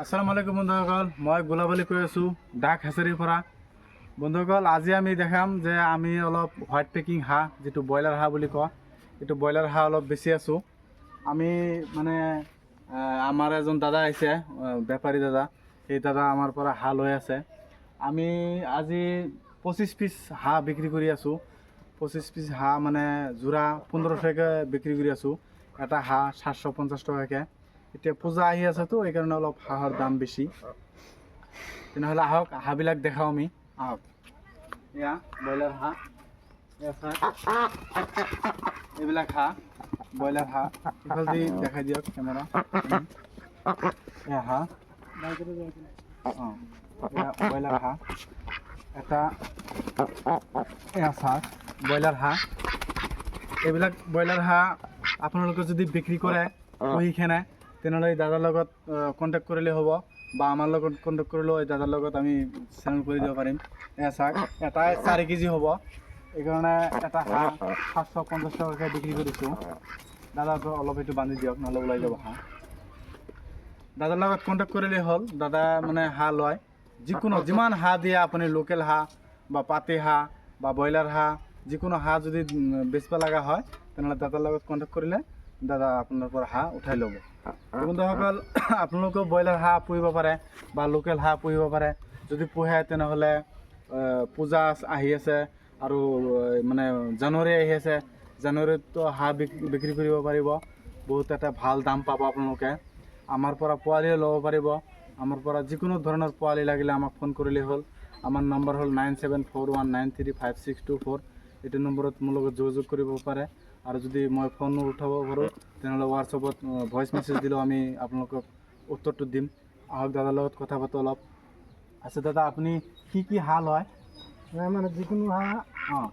আসসালামু আলাইকুম বন্ধুসকল, মই গোলাবলী কৈ আছোঁ ডাক হেচাৰীৰ পৰা। বন্ধুসকল, আজি আমি দেখাম যে আমি অলপ হোৱাইট পেকিং হাঁহ, যিটো ব্ৰইলাৰ হাঁহ বুলি কওঁ, এইটো ব্ৰইলাৰ হাঁহ অলপ বেছি আছোঁ। আমি মানে আমাৰ এজন দাদা আহিছে, বেপাৰী দাদা, সেই দাদা আমাৰ পৰা হাঁহ লৈ আছে। আমি আজি 25 পিচ হাঁহ বিক্ৰী কৰি আছোঁ। 25 পিচ হাঁহ মানে যোৰা 1500কৈ বিক্ৰী কৰি আছোঁ। এটা হাঁহ 750 টকাকৈ। এতিয়া পূজা আহি আছেতো, এইকাৰণে অলপ হাঁহৰ দাম বেছি। তেনেহ'লে আহক, হাঁহবিলাক দেখাওঁ আমি। আহক, এয়া ব্ৰইলাৰ হাঁহ, এইবিলাক হাঁহ ব্ৰইলাৰ হাঁহ। ইফালেদি দেখাই দিয়ক কেমেৰা। এয়া হাঁহ, এয়া ব্ৰইলাৰ হাঁহ। এটা এয়া চাওক ব্ৰইলাৰ হাঁহ। এইবিলাক ব্ৰইলাৰ হাঁহ আপোনালোকে যদি বিক্ৰী কৰে পুহিখনে, তেনেহ'লে এই দাদাৰ লগত কণ্টেক্ট কৰিলে হ'ব, বা আমাৰ লগত কণ্টেক্ট কৰিলেও এই দাদাৰ লগত আমি চেনেল কৰি দিব পাৰিম। এয়া চাওক, এটাই 4 কেজি হ'ব, এইকাৰণে এটা হাঁহ 750 টকাকৈ বিক্ৰী কৰিছোঁ। দাদাটো অলপ এইটো বান্ধি দিয়ক, নহ'লে ওলাই যাব হাঁহ। দাদাৰ লগত কণ্টেক্ট কৰিলেই হ'ল। দাদা মানে হাঁহ লয়, যিকোনো যিমান হাঁহ দিয়ে আপুনি, লোকেল হাঁহ বা পাতি হাঁহ বা ব্ৰইলাৰ হাঁহ, যিকোনো হাঁহ যদি বেচিব লগা হয়, তেনেহ'লে দাদাৰ লগত কণ্টেক্ট কৰিলে দাদা আপোনাৰ পৰা হাঁহ উঠাই ল'ব। বন্ধুসকল, আপোনালোকেও ব্ৰইলাৰ হাঁহ পুহিব পাৰে বা লোকেল হাঁহ পুহিব পাৰে। যদি পোহে তেনেহ'লে পূজা আহি আছে আৰু মানে জানুৱাৰী আহি আছে। জানুৱাৰীতো হাঁহ বিক্ৰী কৰিব পাৰিব, বহুত এটা ভাল দাম পাব আপোনালোকে। আমাৰ পৰা পোৱালিও ল'ব পাৰিব। আমাৰ পৰা যিকোনো ধৰণৰ পোৱালি লাগিলে আমাক ফোন কৰিলেই হ'ল। আমাৰ নম্বৰ হ'ল 9741935624। এইটো নম্বৰত মোৰ লগত যোগাযোগ কৰিব পাৰে। আৰু যদি মই ফোন উঠাব পাৰোঁ, তেনেহ'লে হোৱাটছআপত ভইচ মেছেজ দিলেও আমি আপোনালোকক উত্তৰটো দিম। আহক, দাদাৰ লগত কথা পাতোঁ অলপ। আচ্ছা দাদা, আপুনি কি হাঁহ লয়? মানে যিকোনো হাঁহ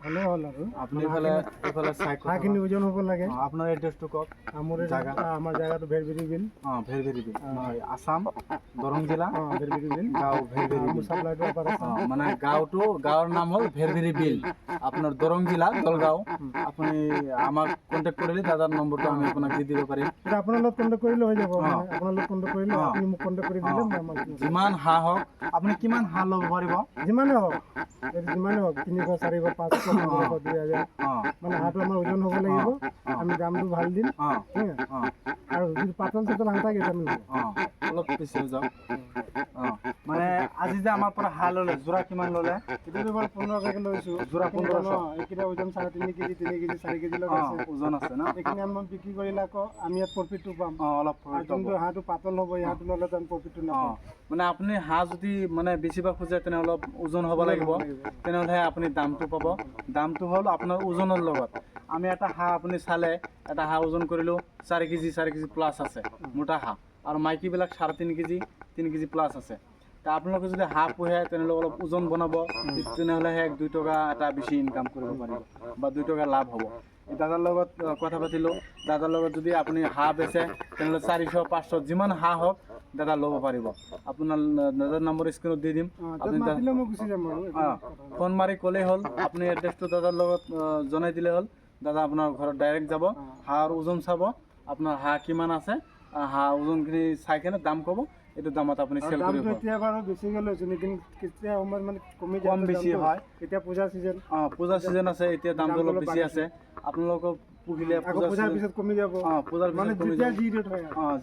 হ'লে হ'ল আৰু আপুনি এইফালে হাঁহখিনি ওজন হ'ব লাগে। আপোনাৰ এড্ৰেছটো কওক। আমাৰ জেগাটো ভেৰভেৰি বিল। ভেৰভেৰি বিল নহয়, আছাম দৰং জিলা। ভেৰভেৰি বিল গাঁও ভেৰভেৰি বিল। মানে গাঁৱৰ নাম হ'ল ভেৰভেৰি বিল, আপোনাৰ দৰং জিলা দলগাঁও। আপুনি আমাক কণ্টেক্ট কৰিলে দাদাৰ নম্বৰটো আমি আপোনাক দি দিব পাৰিম। আপোনাৰ লগত কণ্টেক্ট কৰিলে হৈ যাব। আপোনাৰ লগত কণ্টেক্ট কৰিলে আপুনি মোক কণ্টেক্ট কৰি দিলে যিমান হাঁহ হওক, আপুনি কিমান হাঁহ ল'ব পাৰিব? যিমানে হওক 300, 400, 500, 1500, 2000। মানে হাঁহটো আমাৰ ওজন হ'ব লাগিব, আমি দামটো ভাল দিম। আৰু যদি পাতল চাতল হাঁহ থাকে আমি অলপ বেছি হৈ যাওক। মানে আজি যে আমাৰ পৰা হাঁহ ল'লে, যোৰা কিমান ল'লে? এইটো বাৰু 1500কৈ লৈছোঁ। যোৰা 1500। এইকেইটা ওজন 3.5 কেজি, 3 কেজি, 4 কেজি লগাইছে। ওজন আছে ন? এইখিনি আমি বিক্ৰী কৰিলে আকৌ আমি ইয়াত প্ৰফিটটো পাম। অলপ যোনটো হাঁহটো পাতল হ'ব, ইয়াতো ল'লে আমি প্ৰফিটটো নাপাম। মানে আপুনি হাঁহ যদি মানে বেচিব খোজে, তেনেহ'লে অলপ ওজন হ'ব লাগিব, তেনেহ'লেহে আপুনি দামটো পাব। দামটো হ'ল আপোনাৰ ওজনৰ লগত। আমি এটা হাঁহ আপুনি চালে, এটা হাঁহ ওজন কৰিলোঁ 4 কেজি প্লাছ আছে মোটা হাঁহ, আৰু মাইকীবিলাক 3.5 কেজি 3 কেজি প্লাছ আছে। তা আপোনালোকে যদি হাঁহ পোহে, তেনেহ'লে অলপ ওজন বনাব, তেনেহ'লেহে 1-2 টকা এটা বেছি ইনকাম কৰিব পাৰিব বা 2 টকা লাভ হ'ব। দাদাৰ লগত কথা পাতিলোঁ। দাদাৰ লগত যদি আপুনি হাঁহ বেচে, তেনেহ'লে 400, 500 যিমান হাঁহ হওক দাদা ল'ব পাৰিব। আপোনাৰ দাদাৰ নম্বৰ স্ক্ৰীণত দি দিম। আপুনি ফোন মাৰি ক'লেই হ'ল, আপুনি এড্ৰেছটো দাদাৰ লগত জনাই দিলে হ'ল। দাদা আপোনাৰ ঘৰত ডাইৰেক্ট যাব, হাঁহৰ ওজন চাব, আপোনাৰ হাঁহ কিমান আছে, হাঁহ ওজনখিনি চাই কেনে দাম ক'ব। এইটো দামত আপুনি চেল কৰিব। এতিয়া বাৰু বেছিকৈ লৈছোঁ, কিন্তু কেতিয়া সময়ত মানে কম বেছি হয়। এতিয়া পূজা চিজন। পূজা চিজন আছে, এতিয়া দামটো অলপ বেছি আছে। আপোনালোকক পুহিলে পূজাৰ পিছত কমি যাব। পূজাৰ পিছত কমি যাব।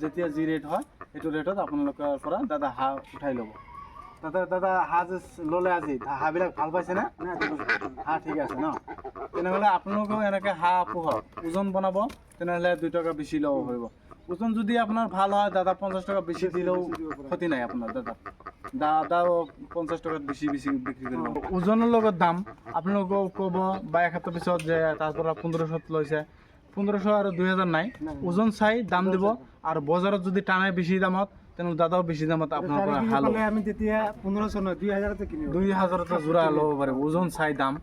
যেতিয়া যি ৰেট হয় সেইটো ৰেটত আপোনালোকৰ পৰা দাদা হাঁহ উঠাই ল'ব। দাদা হাঁহ যে ল'লে আজি, হাঁহবিলাক ভাল পাইছেনে? হাঁহ ঠিক আছে ন? তেনেহ'লে আপোনালোকেও এনেকৈ হাঁহ পোহক, ওজন বনাব, তেনেহ'লে 2 টকা বেছি ল'ব পাৰিব। ওজন যদি আপোনাৰ ভাল হয়, দাদা 50 টকা বেছি দিলেও ক্ষতি নাই আপোনাৰ। দাদাও 50 টকাত বেছি বিক্ৰী কৰিব। ওজনৰ লগত দাম আপোনালোকেও ক'ব, বা এসপ্তাহ পিছত যে তাৰ পৰা 1500 লৈছে। 1500 আৰু 2000 নাই, ওজন চাই দাম দিব। আৰু বজাৰত যদি টানে বেছি দামত, তেনেহ'লে দাদাও বেছি দামত আপোনাৰ পৰা হাঁহ ল'ব। আমি তেতিয়া 1500 নহয়, 2000তে কিনিম। 2000তে যোৰা ল'ব পাৰিব, ওজন চাই দাম।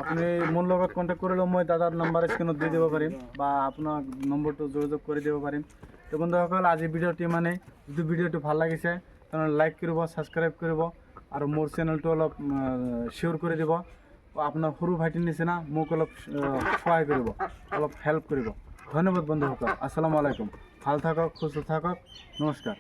আপুনি মোৰ লগত কণ্টেক্ট কৰিলেও মই দাদাৰ নম্বৰ স্ক্ৰীণত দি দিব পাৰিম, বা আপোনাৰ নম্বৰটো যোগাযোগ কৰি দিব পাৰিম। তো বন্ধুসকল, আজি ভিডিঅ'টো ইমানেই। যদি ভিডিঅ'টো ভাল লাগিছে, তেনেহ'লে লাইক কৰিব, ছাবস্ক্ৰাইব কৰিব, আৰু মোৰ চেনেলটো অলপ শ্বেয়াৰ কৰি দিব। আপোনাৰ সৰু ভাইটিৰ নিচিনা মোক অলপ সহায় কৰিব, অলপ হেল্প কৰিব। ধন্যবাদ বন্ধুসকল, আসসালামু আলাইকুম। ভাল থাকক, সুস্থ থাকক, নমস্কাৰ।